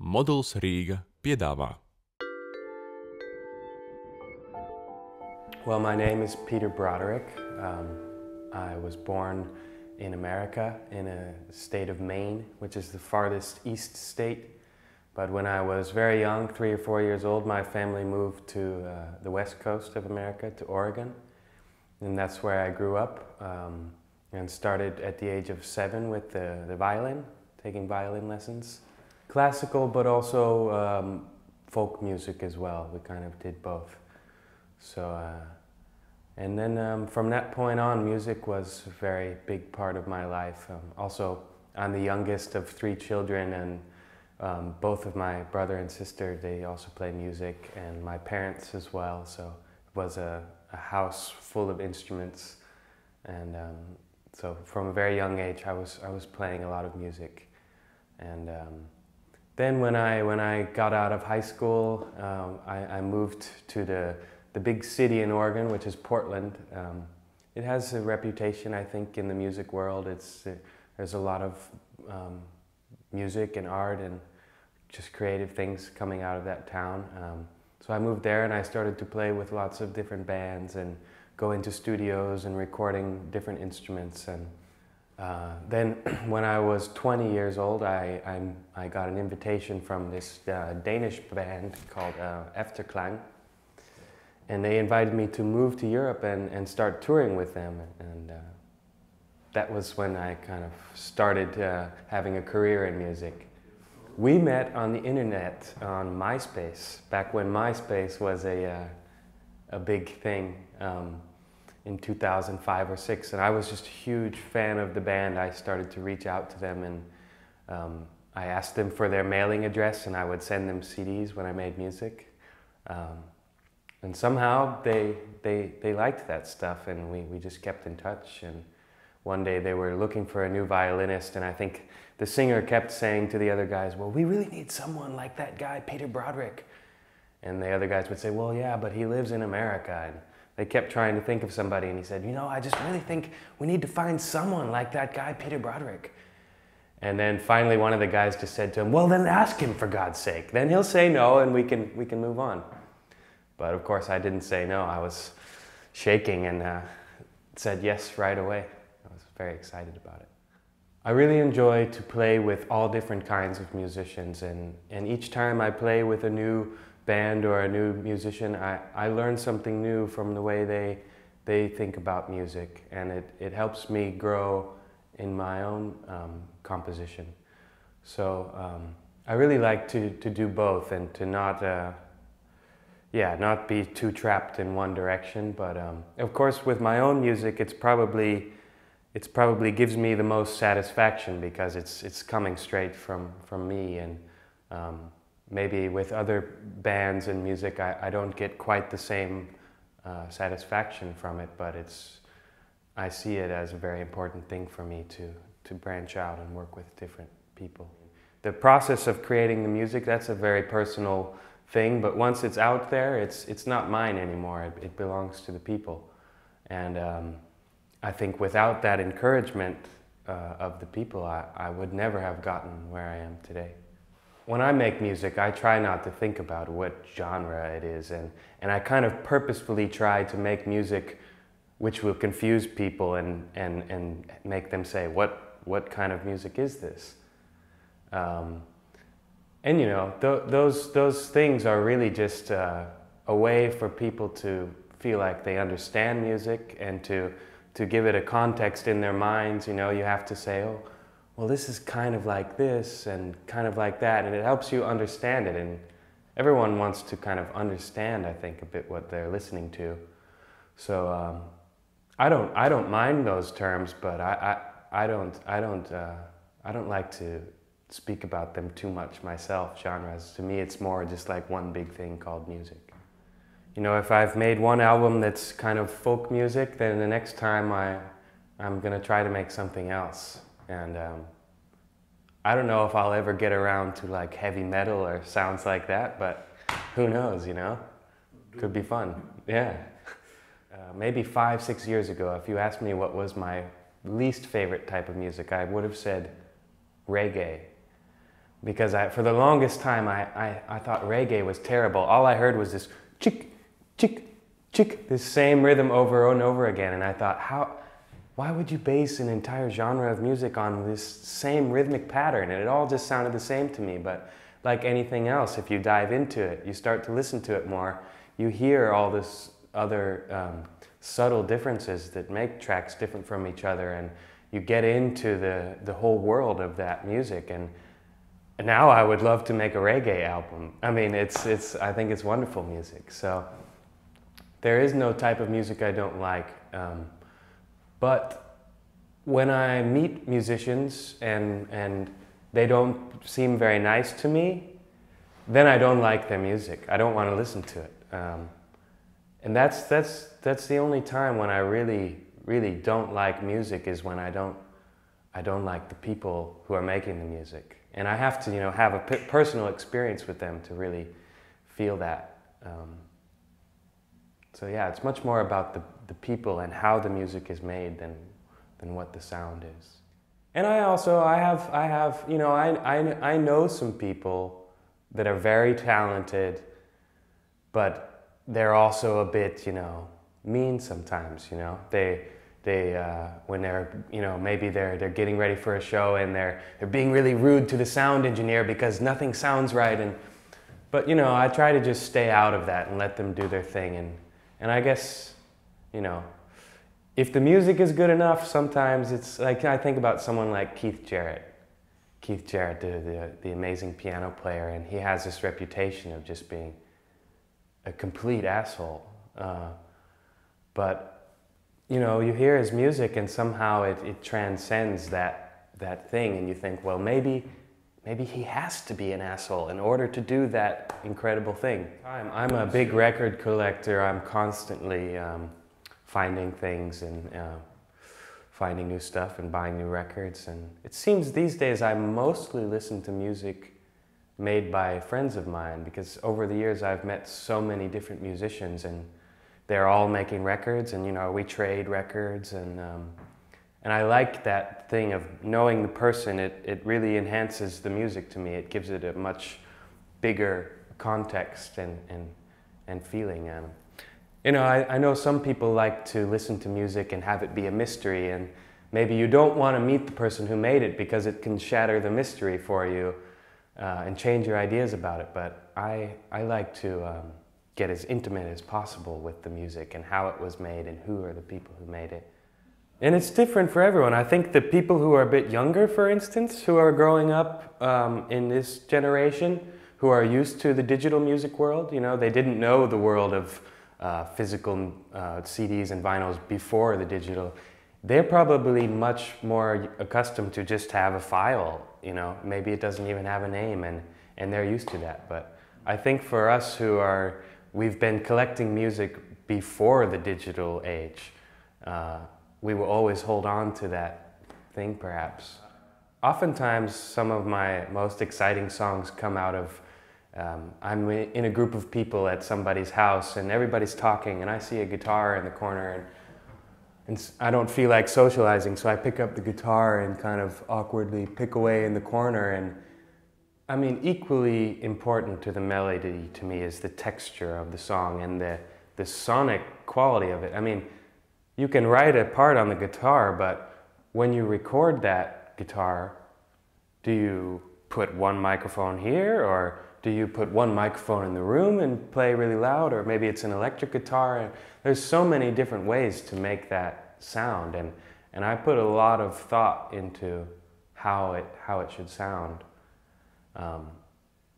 Moduls Rīga piedāvā. Well, my name is Pīters Broderiks. I was born in America in a state of Maine, which is the farthest east state. But when I was very young, 3 or 4 years old, my family moved to the west coast of America, to Oregon. And that's where I grew up and started at the age of 7 with the violin, taking violin lessons. Classical, but also folk music as well. We kind of did both. So, and then from that point on, music was a very big part of my life. Also, I'm the youngest of 3 children, and both of my brother and sister, they also play music, and my parents as well. So it was a house full of instruments, and so from a very young age, I was playing a lot of music. And then when I got out of high school, I moved to the big city in Oregon, which is Portland. It has a reputation, I think, in the music world. There's a lot of music and art and just creative things coming out of that town. So I moved there and I started to play with lots of different bands and go into studios and recording different instruments. And then when I was 20 years old, I got an invitation from this Danish band called Efterklang. And they invited me to move to Europe and start touring with them. And that was when I kind of started having a career in music. We met on the internet on MySpace, back when MySpace was a big thing. In 2005 or 6, and I was just a huge fan of the band. I started to reach out to them, and I asked them for their mailing address, and I would send them CDs when I made music. And somehow they liked that stuff, and we just kept in touch. And one day they were looking for a new violinist, and I think the singer kept saying to the other guys, "Well, we really need someone like that guy, Pīters Broderiks." And the other guys would say, "Well, yeah, but he lives in America." And they kept trying to think of somebody, and he said, "You know, I just really think we need to find someone like that guy, Pīters Broderiks." And then finally one of the guys just said to him, "Well, then ask him, for God's sake. Then he'll say no, and we can move on." But of course I didn't say no. I was shaking and said yes right away. I was very excited about it. I really enjoy to play with all different kinds of musicians, and each time I play with a new band or a new musician, I learn something new from the way they think about music, and it helps me grow in my own composition. So I really like to do both and to not be too trapped in one direction. But of course, with my own music, it's probably gives me the most satisfaction because it's coming straight from me. And maybe with other bands and music, I don't get quite the same satisfaction from it, but I see it as a very important thing for me to branch out and work with different people. The process of creating the music, that's a very personal thing, but once it's out there, it's not mine anymore. It belongs to the people. And I think without that encouragement of the people, I would never have gotten where I am today. When I make music, I try not to think about what genre it is, and I kind of purposefully try to make music which will confuse people and make them say, what kind of music is this? And you know, those things are really just a way for people to feel like they understand music and to give it a context in their minds. You know, you have to say, "Oh, well, this is kind of like this and kind of like that," and it helps you understand it. And everyone wants to kind of understand, I think, a bit what they're listening to. So I don't mind those terms, but I don't like to speak about them too much myself. Genres, to me, it's more just like one big thing called music. You know, if I've made one album that's kind of folk music, then the next time I'm gonna try to make something else. And I don't know if I'll ever get around to like heavy metal or sounds like that, but who knows, you know? Could be fun, yeah. Maybe 5, 6 years ago, if you asked me what was my least favorite type of music, I would have said reggae. because for the longest time I thought reggae was terrible. All I heard was this chick, chick, chick, this same rhythm over and over again, and I thought, why would you base an entire genre of music on this same rhythmic pattern? And it all just sounded the same to me. But like anything else, if you dive into it, you start to listen to it more, you hear all this other subtle differences that make tracks different from each other, and you get into the whole world of that music. And now I would love to make a reggae album. I mean, I think it's wonderful music. So there is no type of music I don't like. But when I meet musicians and they don't seem very nice to me, then I don't like their music. I don't want to listen to it. And that's the only time when I really don't like music, is when I don't like the people who are making the music. And I have to, have a personal experience with them to really feel that. So yeah, it's much more about the people and how the music is made than what the sound is. And I know some people that are very talented, but they're also a bit, mean sometimes. They when they're, maybe they're getting ready for a show and they're being really rude to the sound engineer because nothing sounds right. But I try to just stay out of that and let them do their thing. And I guess, if the music is good enough, sometimes it's like, I think about someone like Keith Jarrett. Keith Jarrett, the amazing piano player, and he has this reputation of just being a complete asshole. But, you hear his music and somehow it transcends that thing, and you think, well, maybe he has to be an asshole in order to do that incredible thing. I'm a big record collector. I'm constantly finding things and finding new stuff and buying new records. And it seems these days I mostly listen to music made by friends of mine, because over the years I've met so many different musicians, and they're all making records, and we trade records, and I like that thing of knowing the person. It really enhances the music to me. It gives it a much bigger context and feeling. I know some people like to listen to music and have it be a mystery, and maybe you don't want to meet the person who made it because it can shatter the mystery for you and change your ideas about it. But I like to get as intimate as possible with the music and how it was made and who are the people who made it. And it's different for everyone. I think the people who are a bit younger, for instance, who are growing up in this generation, who are used to the digital music world, they didn't know the world of physical CDs and vinyls before the digital. They're probably much more accustomed to just have a file, maybe it doesn't even have a name, and they're used to that. But I think for us we've been collecting music before the digital age, we will always hold on to that thing, perhaps. Oftentimes, some of my most exciting songs come out of, I'm in a group of people at somebody's house and everybody's talking, and I see a guitar in the corner, and I don't feel like socializing, so I pick up the guitar and kind of awkwardly pick away in the corner. And I mean, equally important to the melody to me is the texture of the song and the sonic quality of it. I mean, you can write a part on the guitar, but when you record that guitar, do you put one microphone here, or do you put one microphone in the room and play really loud, or maybe it's an electric guitar? And there's so many different ways to make that sound, and I put a lot of thought into how it should sound.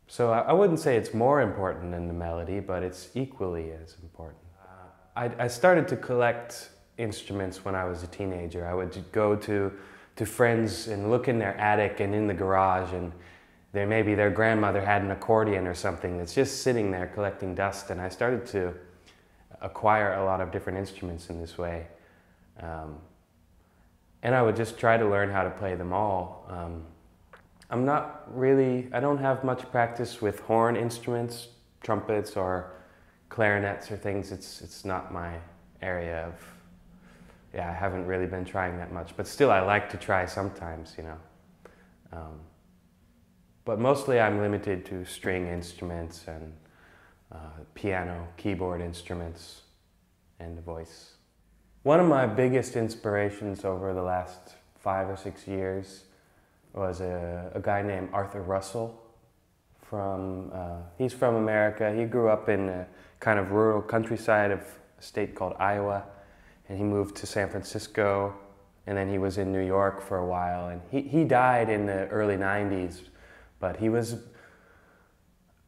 So I wouldn't say it's more important than the melody, but it's equally as important. I started to collect instruments when I was a teenager. I would go to friends and look in their attic and in the garage, and maybe their grandmother had an accordion or something that's just sitting there collecting dust, and I started to acquire a lot of different instruments in this way. And I would just try to learn how to play them all. I don't have much practice with horn instruments, trumpets or clarinets or things. It's not my area of, I haven't really been trying that much, but still I like to try sometimes, But mostly I'm limited to string instruments and piano, keyboard instruments, and the voice. One of my biggest inspirations over the last 5 or 6 years was a guy named Arthur Russell. He's from America. He grew up in a kind of rural countryside of a state called Iowa, and he moved to San Francisco, and then he was in New York for a while, and he died in the early 90s, but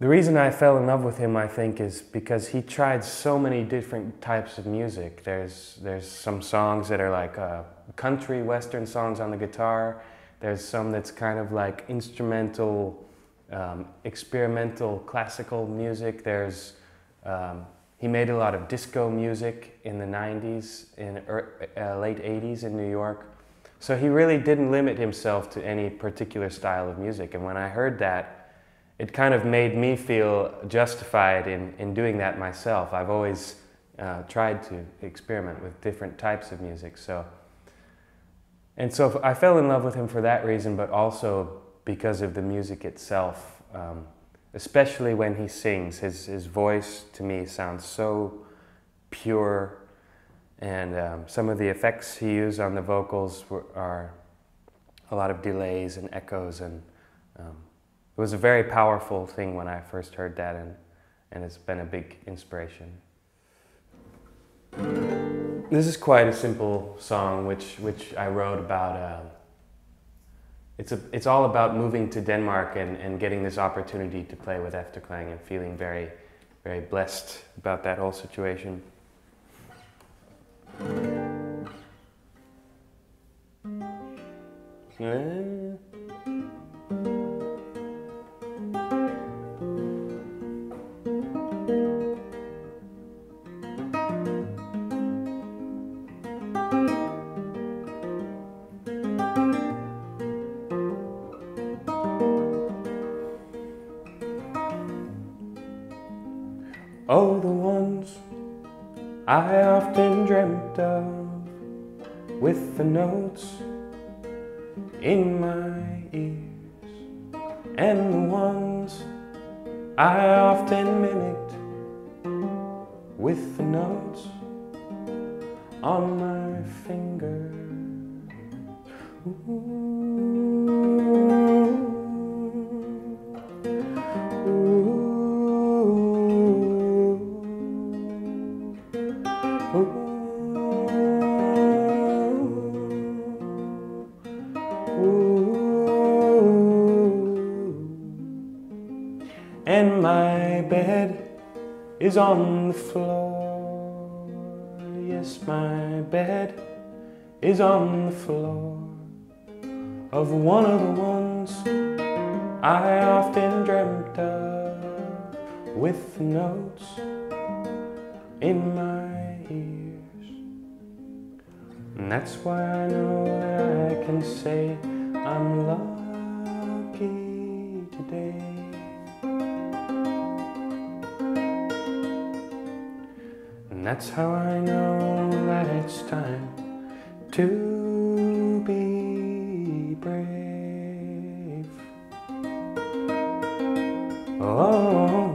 the reason I fell in love with him, I think, is because he tried so many different types of music. There's some songs that are like country western songs on the guitar. There's some that's kind of like instrumental, experimental classical music. He made a lot of disco music in the 90s, in late 80s in New York. So he really didn't limit himself to any particular style of music. And when I heard that, it kind of made me feel justified in doing that myself. I've always tried to experiment with different types of music. So I fell in love with him for that reason, but also because of the music itself. Especially when he sings. His voice to me sounds so pure, and some of the effects he used on the vocals are a lot of delays and echoes, and it was a very powerful thing when I first heard that, and it's been a big inspiration. This is quite a simple song which I wrote about. It's all about moving to Denmark and getting this opportunity to play with Efterklang and feeling very, very blessed about that whole situation. Oh, the ones I often dreamt of, with the notes in my ears, and the ones I often mimicked, with the notes on my finger. And my bed is on the floor. Yes, my bed is on the floor of one of the ones I often dreamt of, with the notes in my ears. And that's why I know that I can say I'm lucky today. And that's how I know that it's time to be brave. Oh.